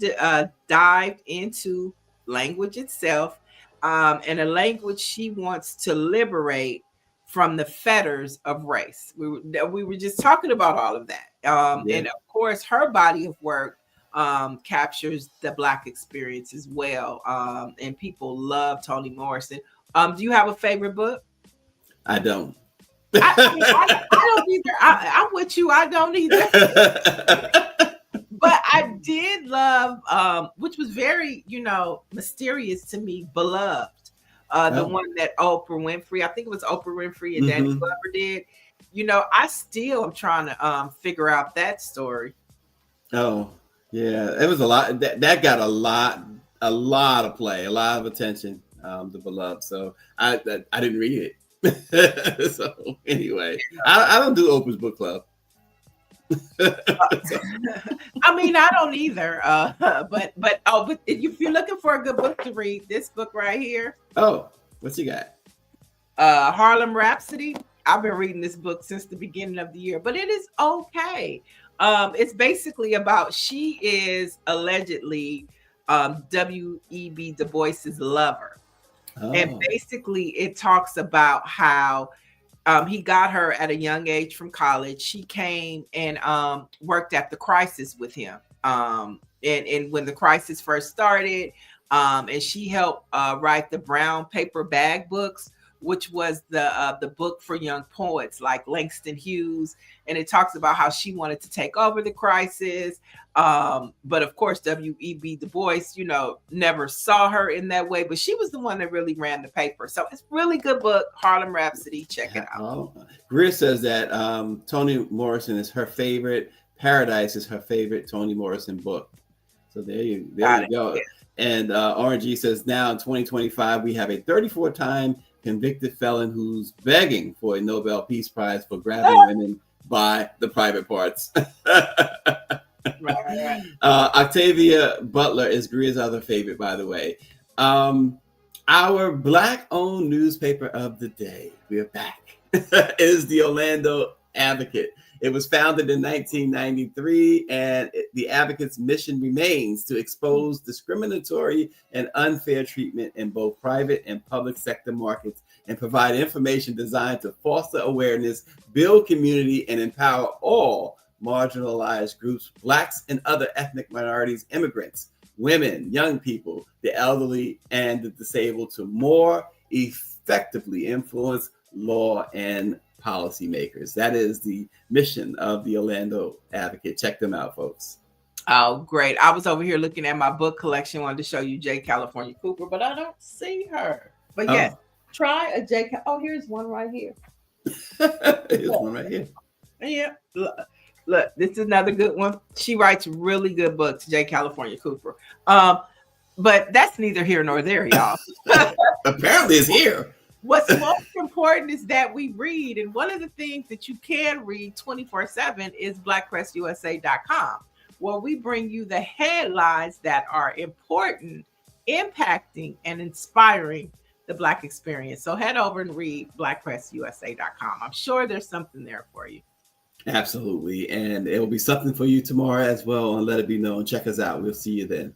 dived into language itself, and a language she wants to liberate from the fetters of race. We were just talking about all of that. And of course, her body of work captures the Black experience as well. And people love Toni Morrison. Do you have a favorite book? I don't. I don't either. I'm with you. I don't either. But I did love, which was very, mysterious to me, Beloved. The one that Oprah Winfrey, I think it was Oprah Winfrey and Danny Glover did. I still am trying to figure out that story. Oh, yeah. It was a lot. That got a lot of play, a lot of attention, the Beloved. So I didn't read it. So anyway, I don't do Oprah's book club. I mean, I don't either. But if you're looking for a good book to read, this book right here. Oh, what you got? Harlem Rhapsody. I've been reading this book since the beginning of the year, but it is okay. It's basically about, she is allegedly W.E.B. Du Bois's lover. Oh. And basically it talks about how he got her at a young age from college. She came and worked at the Crisis with him. And when the Crisis first started, and she helped write the brown paper bag books, which was the book for young poets like Langston Hughes. And it talks about how she wanted to take over the Crisis. But of course, W.E.B. Du Bois, never saw her in that way, but she was the one that really ran the paper. So it's a really good book, Harlem Rhapsody. Check it out. Oh. Greer says that Toni Morrison is her favorite. Paradise is her favorite Toni Morrison book. So there you go. Yeah. And RNG says, now in 2025, we have a 34-time convicted felon who's begging for a Nobel Peace Prize for grabbing women by the private parts. Right. Octavia Butler is Greer's other favorite, by the way. Our Black-owned newspaper of the day, we're back, is the Orlando Advocate. It was founded in 1993, and the Advocate's mission remains to expose discriminatory and unfair treatment in both private and public sector markets and provide information designed to foster awareness, build community, and empower all marginalized groups, Blacks and other ethnic minorities, immigrants, women, young people, the elderly, and the disabled to more effectively influence law and policymakers. That is the mission of the Orlando Advocate. Check them out, folks. Oh, great. I was over here looking at my book collection, wanted to show you J. California Cooper, but I don't see her. But yes, try a J. Oh, here's one right here. Here's one right here. Yeah. Look, this is another good one. She writes really good books, J. California Cooper. But that's neither here nor there, y'all. Apparently it's here. What's most important is that we read. And one of the things that you can read 24/7 is BlackPressUSA.com, where we bring you the headlines that are important, impacting, and inspiring the Black experience. So head over and read BlackPressUSA.com. I'm sure there's something there for you. Absolutely. And it will be something for you tomorrow as well. And let it be known. Check us out. We'll see you then.